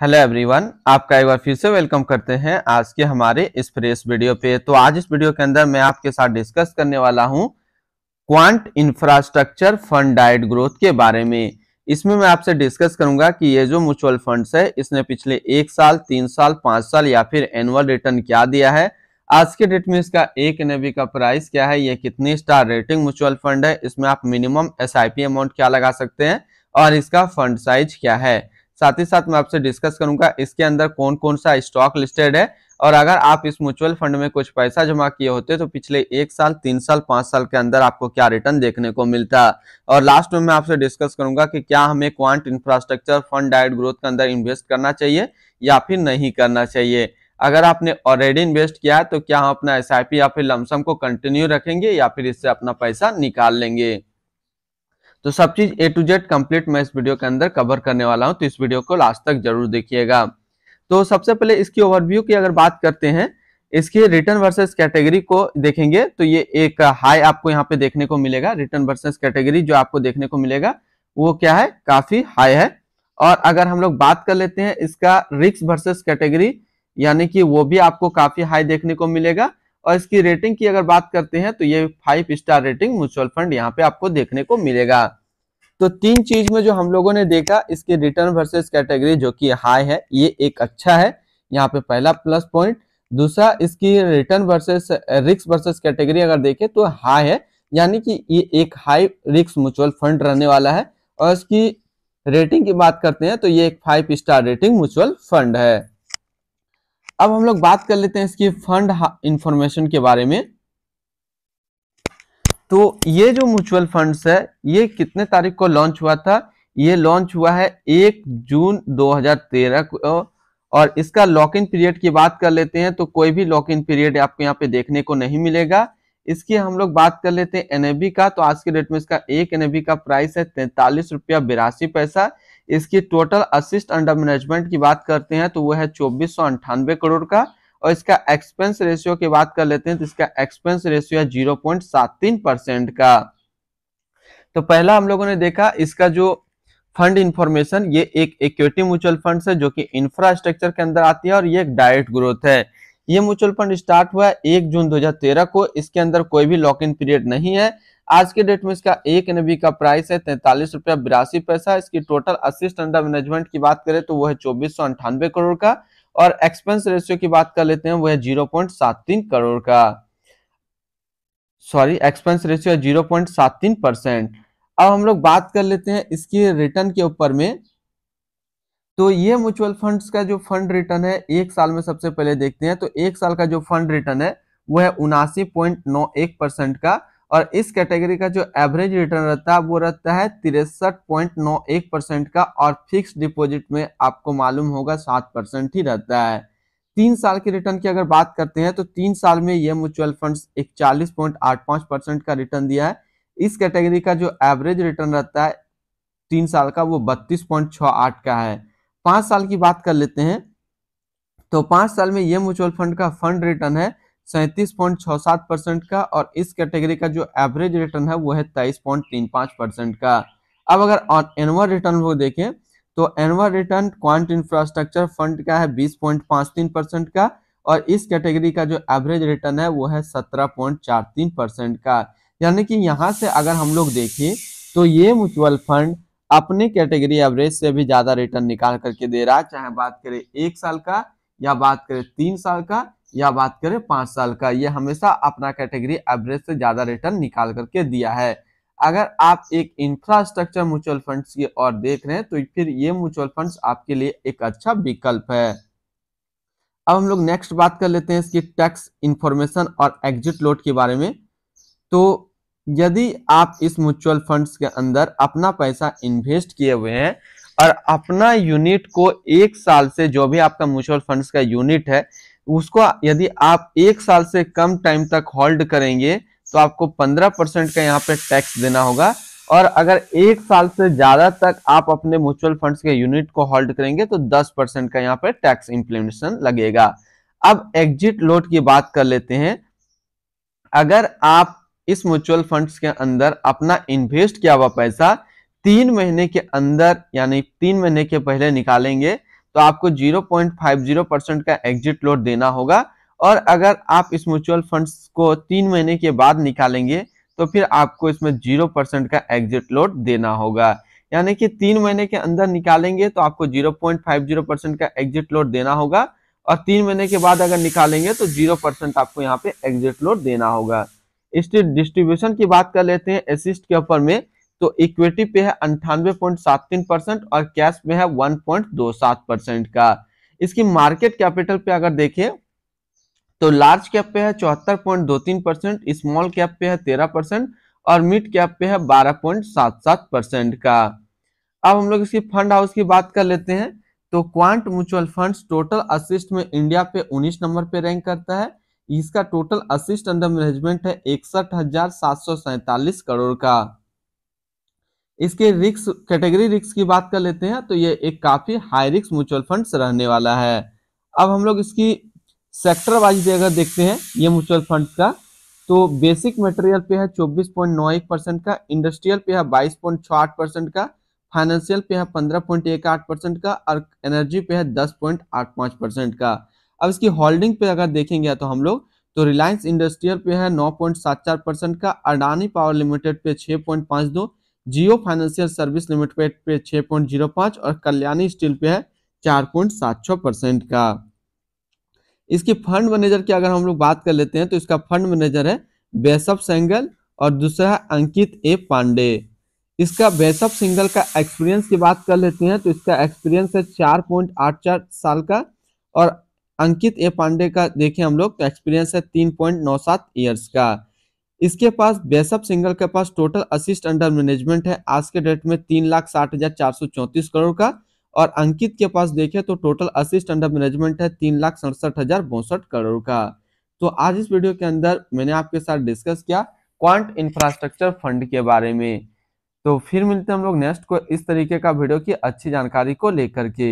Hello everyone, आपका एक बार फिर से वेलकम करते हैं आज के हमारे इस फ्रेश वीडियो पे। तो आज इस वीडियो के अंदर मैं आपके साथ डिस्कस करने वाला हूं quant infrastructure fund diet growth के बारे में। इसमें मैं आपसे डिस्कस करूंगा कि ये जो म्यूचुअल फंड्स है इसने पिछले 1 साल, 3 साल, 5 साल या फिर एनुअल रिटर्न क्या दिया है, आज के डेट में इसका एक एनएवी का प्राइस क्या है, ये कितनी स्टार रेटिंग म्यूचुअल फंड है, इसमें आप मिनिमम एसआईपी अमाउंट क्या लगा सकते हैं और इसका फंड साइज क्या है। साथ ही साथ मैं आपसे डिस्कस करूंगा इसके अंदर कौन कौन सा स्टॉक लिस्टेड है और अगर आप इस म्यूचुअल फंड में कुछ पैसा जमा किए होते तो पिछले 1 साल, 3 साल, 5 साल के अंदर आपको क्या रिटर्न देखने को मिलता। और लास्ट में मैं आपसे डिस्कस करूंगा कि क्या हमें quant infrastructure fund diet growth के अंदर इन्वेस्ट करना चाहिए या फिर नहीं करना चाहिए। अगर आपने ऑलरेडी इन्वेस्ट किया है तो क्या हम अपना एसआईपी या फिर लमसम को कंटिन्यू रखेंगे या फिर इससे अपना पैसा निकाल लेंगे। तो सब चीज ए टू जेड कंप्लीट मैं इस वीडियो के अंदर कवर करने वाला हूं, तो इस वीडियो को लास्ट तक जरूर देखिएगा। तो सबसे पहले इसकी ओवरव्यू की अगर बात करते हैं, इसके रिटर्न वर्सेस कैटेगरी को देखेंगे तो ये एक हाई आपको यहाँ पे देखने को मिलेगा। रिटर्न वर्सेस कैटेगरी जो आपको देखने को मिलेगा वो क्या है, काफी हाई है। और अगर हम लोग बात कर लेते हैं इसका रिस्क वर्सेस कैटेगरी, यानी कि वो भी आपको काफी हाई देखने को मिलेगा। और इसकी रेटिंग की अगर बात करते हैं तो ये 5 स्टार रेटिंग म्यूचुअल फंड यहाँ पे आपको देखने को मिलेगा। तो तीन चीज में जो हम लोगों ने देखा, इसकी रिटर्न वर्सेस कैटेगरी जो कि हाई है, ये एक अच्छा है, यहाँ पे पहला प्लस पॉइंट। दूसरा, इसकी return versus risk versus category अगर देखें तो हाई है, यानी कि ये एक हाई रिस्क म्यूचुअल फंड रहने वाला है। और इसकी रेटिंग की बात करते हैं तो ये एक 5 स्टार रेटिंग म्यूचुअल फंड है। अब हम लोग बात कर लेते हैं इसकी फंड इंफॉर्मेशन के बारे में। तो ये जो म्यूचुअल फंड्स है ये कितने तारीख को लॉन्च हुआ था, ये लॉन्च हुआ है 1 जून 2013 को। और इसका लॉक इन पीरियड की बात कर लेते हैं तो कोई भी लॉक इन पीरियड आपको यहाँ पे देखने को नहीं मिलेगा। इसकी हम लोग बात कर लेते हैं एनएबी का, तो आज के डेट में इसका एक एनएबी का प्राइस है 43 रुपया 82 पैसा। इसकी टोटल असिस्ट अंडर मैनेजमेंट की बात करते हैं तो वो है 2498 करोड़ का। और इसका एक्सपेंस रेशियो की बात कर लेते हैं तो इसका एक्सपेंस रेशियो है 0.73% का। तो पहला हम लोगों ने देखा इसका जो फंड इंफॉर्मेशन, ये एक इक्विटी म्यूचुअल फंड है जो कि इंफ्रास्ट्रक्चर के अंदर आती है और ये एक डायरेक्ट ग्रोथ है। ये म्यूचुअल फंड स्टार्ट हुआ है 1 जून 2013 को। इसके अंदर कोई भी लॉक इन पीरियड नहीं है। आज के डेट में इसका एक एनएवी का प्राइस है 43 रुपया 82 पैसा। इसकी टोटल असिस्ट अंडर मैनेजमेंट की बात करें तो वो है 2498 करोड़ का। और एक्सपेंस रेशियो की बात कर लेते हैं वो है 0.73 करोड़ का, सॉरी एक्सपेंस रेशियो है 0.73%। अब हम लोग बात कर लेते हैं इसकी रिटर्न के ऊपर में। तो ये म्यूचुअल फंड्स का जो फंड रिटर्न है एक साल में सबसे पहले देखते हैं, तो एक साल का जो फंड रिटर्न है वो है 79.91% का। और इस कैटेगरी का जो एवरेज रिटर्न रहता है वो रहता है 63.91% का। और फिक्स डिपॉजिट में आपको मालूम होगा 7% ही रहता है। 3 साल के रिटर्न की अगर बात करते हैं तो 3 साल में ये म्यूचुअल फंड्स 41.85% का रिटर्न दिया है। इस कैटेगरी का जो एवरेज रिटर्न रहता है 3 साल का वो 32.68 का है। 5 साल की बात कर लेते हैं तो 5 साल में ये म्यूचुअल फंड का फंड रिटर्न है 37.67% का। और इस कैटेगरी का जो एवरेज रिटर्न है वो है 23.35% का। अब अगर एनुअल रिटर्न को देखें तो annual return quant infrastructure fund का है 20.53% का। और इस कैटेगरी का जो एवरेज रिटर्न है वो है 17.43% का। यानी कि यहाँ से अगर हम लोग देखें तो ये म्यूचुअल फंड अपने कैटेगरी एवरेज से भी ज्यादा रिटर्न निकाल करके दे रहा है, चाहे बात करें 1 साल का या बात करें 3 साल का या बात करें 5 साल का, ये हमेशा अपना कैटेगरी एवरेज से ज्यादा रिटर्न निकाल करके दिया है। अगर आप एक इंफ्रास्ट्रक्चर म्यूचुअल फंड्स की ओर देख रहे हैं तो फिर ये म्यूचुअल फंड्स आपके लिए एक अच्छा विकल्प है। अब हम लोग नेक्स्ट बात कर लेते हैं इसकी टैक्स इंफॉर्मेशन और एग्जिट लोड के बारे में। तो यदि आप इस म्यूचुअल फंड्स के अंदर अपना पैसा इन्वेस्ट किए हुए हैं और अपना यूनिट को 1 साल से, जो भी आपका म्यूचुअल फंड्स का यूनिट है उसको यदि आप 1 साल से कम टाइम तक होल्ड करेंगे तो आपको 15% का यहाँ पे टैक्स देना होगा। और अगर 1 साल से ज्यादा तक आप अपने म्यूचुअल फंड्स के यूनिट को होल्ड करेंगे तो 10% का यहाँ पे टैक्स इम्प्लीमेंटेशन लगेगा। अब एग्जिट लोड की बात कर लेते हैं। अगर आप इस म्यूचुअल फंड्स के अंदर अपना इन्वेस्ट किया हुआ पैसा 3 महीने के अंदर, यानी 3 महीने के पहले निकालेंगे तो आपको 0.50% का एग्जिट लोड देना होगा। और अगर आप इस म्यूचुअल फंड्स को 3 महीने के बाद निकालेंगे तो फिर आपको इसमें 0% का एग्जिट लोड देना होगा। यानी कि 3 महीने के अंदर निकालेंगे तो आपको 0.50% का एग्जिट लोड देना होगा, और 3 महीने के बाद अगर निकालेंगे तो 0% आपको यहाँ पे एग्जिट लोड देना होगा। इसकी डिस्ट्रीब्यूशन की बात कर लेते हैं एसिस्ट के ऊपर में, तो इक्विटी पे है 98.73% और कैश में है 1.27% का। इसकी मार्केट कैपिटल पे अगर देखें तो लार्ज कैप पे है 74.23%, स्मॉल कैप पे है 13% और मिड कैप पे है 12.77% का। अब हम लोग इसकी फंड हाउस की बात कर लेते हैं, तो quant mutual funds total assist में इंडिया पे 19 नंबर पे रैंक करता है। इसका टोटल असिस्ट अंडर मैनेजमेंट है 61,747 करोड़ का। इसके रिस्क कैटेगरी रिस्क की बात कर लेते हैं, तो ये एक काफी हाई रिस्क म्यूचुअल फंड्स रहने वाला है। अब हम लोग इसकी सेक्टर वाइज अगर देखते हैं ये म्यूचुअल फंड्स का, तो बेसिक मटेरियल पे है 24.91% का, इंडस्ट्रियल पे है 22.68% का, फाइनेंशियल पे है 15.18% का और एनर्जी पे है 10.85% का। अब इसकी होल्डिंग पे अगर देखेंगे तो हम लोग, तो रिलायंस इंडस्ट्रियल पे है 9.74% का, अडानी पावर लिमिटेड पे 6.52, जियो फाइनेंशियल सर्विस लिमिटेड पे 6.05 और कल्याणी स्टील पे है 4.76% का। इसकी फंड मैनेजर की अगर हम लोग बात कर लेते हैं, तो इसका फंड मैनेजर है बेसब सेंगल और दूसरा है अंकित ए पांडे। इसका बेसब सिंगल का एक्सपीरियंस की बात कर लेते हैं, तो इसका एक्सपीरियंस है 4.84 साल का, और अंकित ए पांडे का देखें हम लोग तो एक्सपीरियंस है 3.97 ईयर्स का। इसके पास बेसब सिंगल के पास टोटल असिस्ट अंडर मैनेजमेंट है आज के डेट में 3,60,434 करोड़ का, और अंकित के पास देखें तो टोटल असिस्ट अंडर मैनेजमेंट है 3,67,062 करोड़ का। तो आज इस वीडियो के अंदर मैंने आपके साथ डिस्कस किया क्वांट इंफ्रास्ट्रक्चर फंड के बारे में। तो फिर मिलते हैं हम लोग नेक्स्ट को इस तरीके का वीडियो की अच्छी जानकारी को लेकर के।